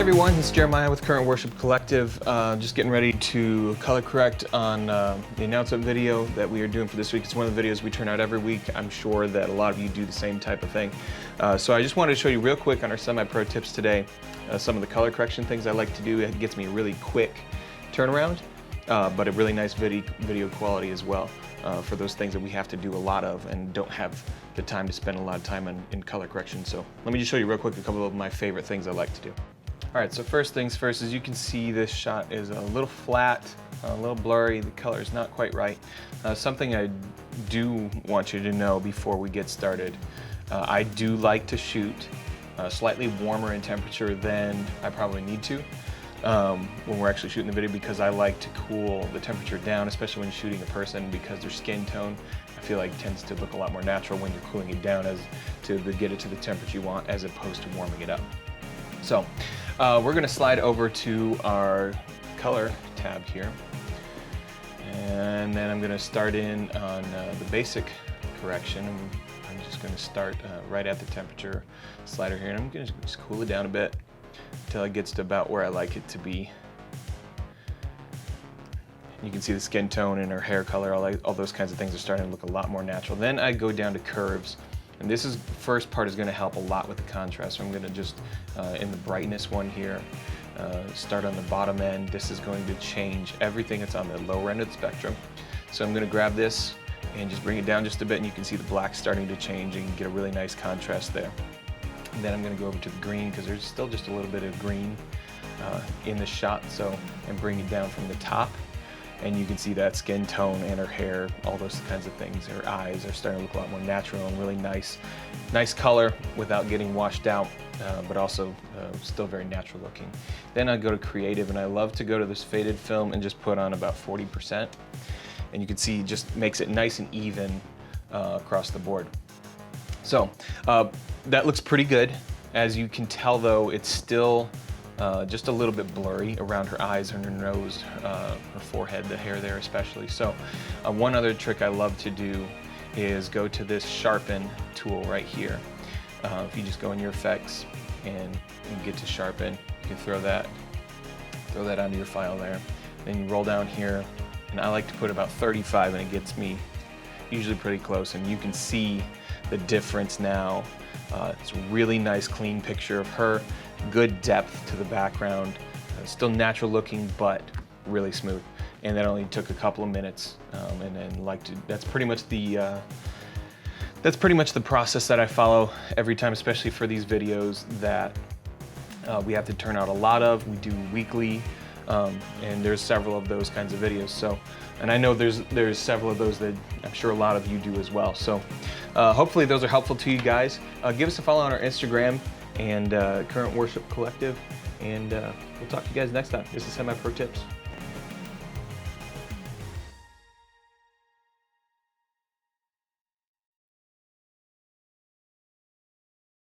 Hey everyone, it's Jeremiah with Current Worship Collective. Just getting ready to color correct on the announcement video that we are doing for this week. It's one of the videos we turn out every week. I'm sure that a lot of you do the same type of thing. So I just wanted to show you real quick on our semi-pro tips today some of the color correction things I like to do. It gets me a really quick turnaround, but a really nice video quality as well for those things that we have to do a lot of and don't have the time to spend a lot of time in color correction. So let me just show you real quick a couple of my favorite things I like to do. All right, so first things first, as you can see, this shot is a little flat, a little blurry, the color is not quite right. Something I do want you to know before we get started, I do like to shoot slightly warmer in temperature than I probably need to when we're actually shooting the video, because I like to cool the temperature down, especially when shooting a person, because their skin tone, I feel like, tends to look a lot more natural when you're cooling it down to get it to the temperature you want, as opposed to warming it up. So we're going to slide over to our color tab here, and then I'm going to start in on the basic correction. I'm just going to start right at the temperature slider here, and I'm going to just cool it down a bit until it gets to about where I like it to be. You can see the skin tone and her hair color, all those kinds of things are starting to look a lot more natural. Then I go down to curves. And this first part is going to help a lot with the contrast. So I'm going to just, in the brightness one here, start on the bottom end. This is going to change everything that's on the lower end of the spectrum. So I'm going to grab this and just bring it down just a bit, and you can see the black starting to change, and you can get a really nice contrast there. And then I'm going to go over to the green, because there's still just a little bit of green in the shot, and bring it down from the top. And you can see that skin tone and her hair, all those kinds of things. Her eyes are starting to look a lot more natural and really nice color without getting washed out, but also still very natural looking. Then I go to creative, and I love to go to this faded film and just put on about 40%. And you can see it just makes it nice and even across the board. So that looks pretty good. As you can tell though, it's still just a little bit blurry around her eyes and her nose, her forehead, the hair there especially. So one other trick I love to do is go to this sharpen tool right here. If you just go in your effects and get to sharpen, you can throw that onto your file there. Then you roll down here, and I like to put about 35, and it gets me usually pretty close, and you can see the difference now. It's a really nice clean picture of her, good depth to the background, still natural looking but really smooth. And that only took a couple of minutes, and then that's pretty much the process that I follow every time, especially for these videos that we have to turn out a lot of. We do weekly, and there's several of those kinds of videos. So, and I know there's several of those that I'm sure a lot of you do as well. So hopefully those are helpful to you guys. Give us a follow on our Instagram and Current Worship Collective, and we'll talk to you guys next time. This is Semi-Pro Tips.